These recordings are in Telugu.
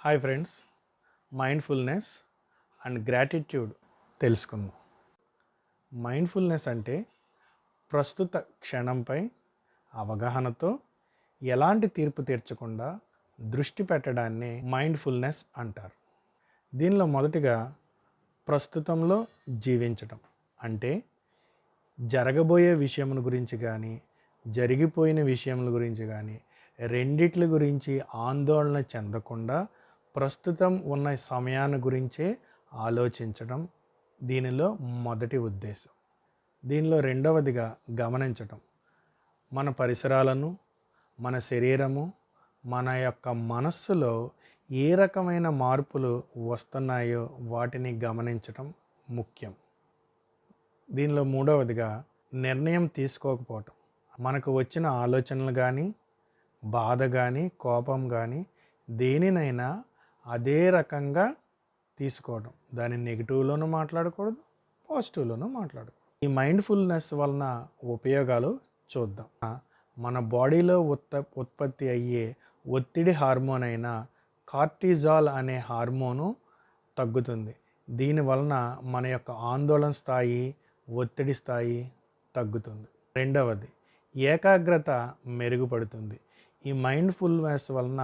Hi friends, mindfulness and gratitude తెలుసుకుందాం. మైండ్ఫుల్నెస్ అంటే ప్రస్తుత క్షణంపై అవగాహనతో ఎలాంటి తీర్పు తీర్చకుండా దృష్టి పెట్టడాన్ని మైండ్ఫుల్నెస్ అంటారు. దీనిలో మొదటిగా ప్రస్తుతంలో జీవించటం అంటే జరగబోయే విషయముల గురించి కానీ జరిగిపోయిన విషయముల గురించి కానీ రెండిట్ల గురించి ఆందోళన చెందకుండా ప్రస్తుతం ఉన్న సమయాన్ని గురించే ఆలోచించడం దీనిలో మొదటి ఉద్దేశం. దీనిలో రెండవదిగా గమనించటం, మన పరిసరాలను, మన శరీరము, మన యొక్క మనస్సులో ఏ రకమైన మార్పులు వస్తున్నాయో వాటిని గమనించటం ముఖ్యం. దీనిలో మూడవదిగా నిర్ణయం తీసుకోకపోవటం. మనకు వచ్చిన ఆలోచనలు కానీ, బాధ కానీ, కోపం కానీ దేనినైనా అదే రకంగా తీసుకోవడం. దాన్ని నెగిటివ్లోనూ మాట్లాడకూడదు, పాజిటివ్లోనూ మాట్లాడకూడదు. ఈ మైండ్ఫుల్నెస్ వలన ఉపయోగాలు చూద్దాం. మన బాడీలో ఉత్పత్తి అయ్యే ఒత్తిడి హార్మోన్ అయిన కార్టిజాల్ అనే హార్మోను తగ్గుతుంది. దీనివలన మన యొక్క ఆందోళన స్థాయి, ఒత్తిడి స్థాయి తగ్గుతుంది. రెండవది, ఏకాగ్రత మెరుగుపడుతుంది. ఈ మైండ్ఫుల్నెస్ వలన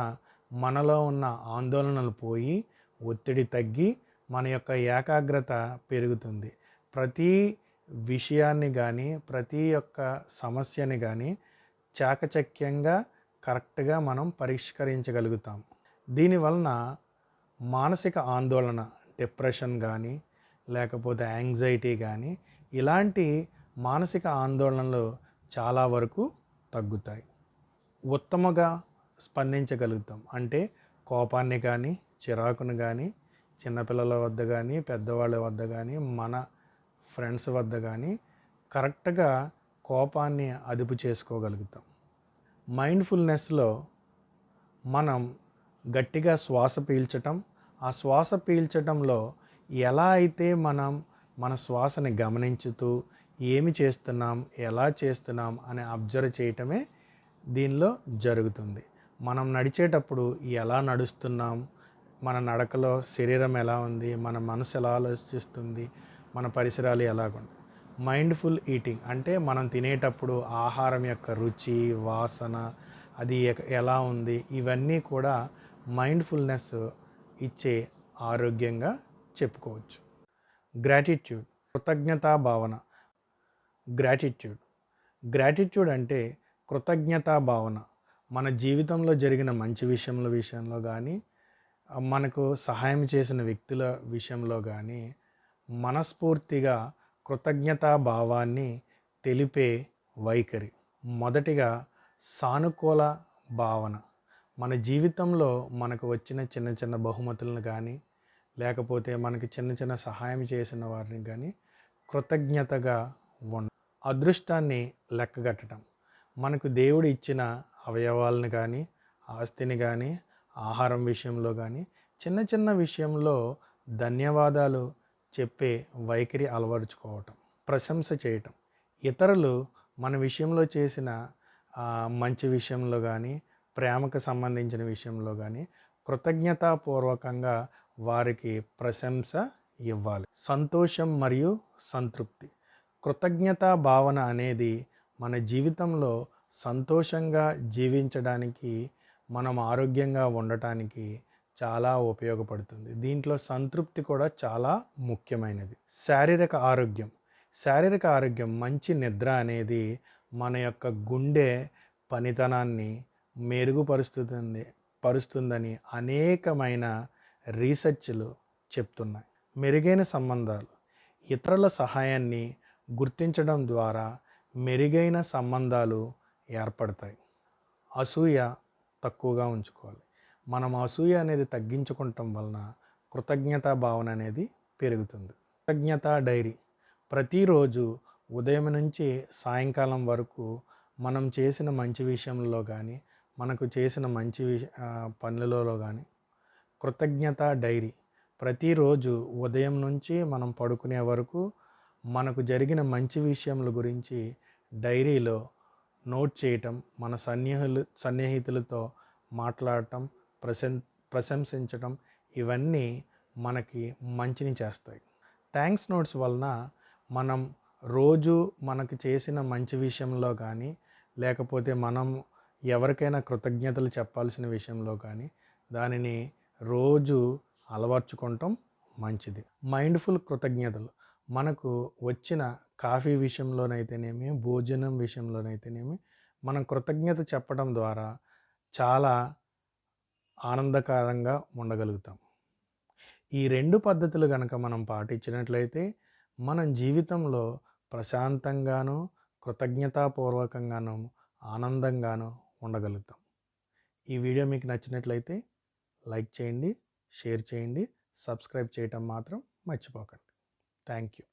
మనలో ఉన్న ఆందోళనలు పోయి ఒత్తిడి తగ్గి మన యొక్క ఏకాగ్రత పెరుగుతుంది. ప్రతి విషయాన్ని కానీ, ప్రతి యొక్క సమస్యని కానీ చాకచక్యంగా కరెక్ట్గా మనం పరిష్కరించగలుగుతాం. దీనివలన మానసిక ఆందోళన, డిప్రెషన్ కానీ లేకపోతే యాంగ్జైటీ కానీ ఇలాంటి మానసిక ఆందోళనలు చాలా వరకు తగ్గుతాయి. ఉత్తమగా స్పందించగలుగుతాం. అంటే కోపాన్ని కానీ, చిరాకును కానీ చిన్నపిల్లల వద్ద కానీ, పెద్దవాళ్ళ వద్ద కానీ, మన ఫ్రెండ్స్ వద్ద కానీ కరెక్ట్గా కోపాన్ని అదుపు చేసుకోగలుగుతాం. మైండ్ఫుల్నెస్లో మనం గట్టిగా శ్వాస పీల్చటం, ఆ శ్వాస పీల్చటంలో ఎలా అయితే మనం మన శ్వాసని గమనించుతూ ఏమి చేస్తున్నాం, ఎలా చేస్తున్నాం అని అబ్జర్వ్ చేయటమే దీనిలో జరుగుతుంది. మనం నడిచేటప్పుడు ఎలా నడుస్తున్నాం, మన నడకలో శరీరం ఎలా ఉంది, మన మనసు ఎలా ఆలోచిస్తుంది, మన పరిసరాలు ఎలాగుంది. మైండ్ఫుల్ ఈటింగ్ అంటే మనం తినేటప్పుడు ఆహారం యొక్క రుచి, వాసన అది ఎలా ఉంది, ఇవన్నీ కూడా మైండ్ఫుల్నెస్ ఇచ్చే ఆరోగ్యంగా చెప్పుకోవచ్చు. గ్రాటిట్యూడ్, కృతజ్ఞతా భావన. గ్రాటిట్యూడ్ అంటే కృతజ్ఞతా భావన. మన జీవితంలో జరిగిన మంచి విషయంలో కానీ, మనకు సహాయం చేసిన వ్యక్తుల విషయంలో కానీ మనస్ఫూర్తిగా కృతజ్ఞతా భావాన్ని తెలిపే వైఖరి. మొదటిగా సానుకూల భావన. మన జీవితంలో మనకు వచ్చిన చిన్న చిన్న బహుమతులను కానీ లేకపోతే మనకి చిన్న చిన్న సహాయం చేసిన వారిని కానీ కృతజ్ఞతగా అదృష్టాన్ని లెక్కగట్టడం. మనకు దేవుడు ఇచ్చిన అవయవాలను కానీ, ఆస్తిని కానీ, ఆహారం విషయంలో కానీ చిన్న చిన్న విషయంలో ధన్యవాదాలు చెప్పే వైఖరి అలవరుచుకోవటం. ప్రశంస చేయటం. ఇతరులు మన విషయంలో చేసిన మంచి విషయంలో కానీ, ప్రేమకు సంబంధించిన విషయంలో కానీ కృతజ్ఞతాపూర్వకంగా వారికి ప్రశంస ఇవ్వాలి. సంతోషం మరియు సంతృప్తి. కృతజ్ఞతా భావన అనేది మన జీవితంలో సంతోషంగా జీవించడానికి, మనం ఆరోగ్యంగా ఉండటానికి చాలా ఉపయోగపడుతుంది. దీంట్లో సంతృప్తి కూడా చాలా ముఖ్యమైనది. శారీరక ఆరోగ్యం మంచి నిద్ర అనేది మన యొక్క గుండె పనితనాన్ని పరుస్తుందని అనేకమైన రీసెర్చ్లు చెప్తున్నాయి. మెరుగైన సంబంధాలు. ఇతరుల సహాయాన్ని గుర్తించడం ద్వారా మెరుగైన సంబంధాలు ఏర్పడతాయి. అసూయ తక్కువగా ఉంచుకోవాలి. మనం అసూయ అనేది తగ్గించుకోవటం వలన కృతజ్ఞతా భావన అనేది పెరుగుతుంది. కృతజ్ఞతా డైరీ. ప్రతిరోజు ఉదయం నుంచి సాయంకాలం వరకు మనం చేసిన మంచి విషయంలో కానీ, మనకు చేసిన మంచి పనులలో కానీ కృతజ్ఞతా డైరీ. ప్రతిరోజు ఉదయం నుంచి మనం పడుకునే వరకు మనకు జరిగిన మంచి విషయముల గురించి డైరీలో నోట్ చేయటం, మన సన్నిహితులతో మాట్లాడటం, ప్రశంసించడం ఇవన్నీ మనకి మంచిని చేస్తాయి. థ్యాంక్స్ నోట్స్ వలన మనం రోజు మనకు చేసిన మంచి విషయంలో కానీ, లేకపోతే మనం ఎవరికైనా కృతజ్ఞతలు చెప్పాల్సిన విషయంలో కానీ దానిని రోజు అలవర్చుకోవటం మంచిది. మైండ్ఫుల్ కృతజ్ఞతలు మనకు వచ్చిన కాఫీ విషయంలోనైతేనేమి, భోజనం విషయంలోనైతేనేమి మనం కృతజ్ఞత చెప్పడం ద్వారా చాలా ఆనందకరంగా ఉండగలుగుతాం. ఈ 2 పద్ధతులు గనక మనం పాటించినట్లయితే మనం జీవితంలో ప్రశాంతంగాను, కృతజ్ఞతాపూర్వకంగాను, ఆనందంగాను ఉండగలుగుతాం. ఈ వీడియో మీకు నచ్చినట్లయితే లైక్ చేయండి, షేర్ చేయండి, సబ్స్క్రైబ్ చేయటం మాత్రం మర్చిపోకండి. Thank you.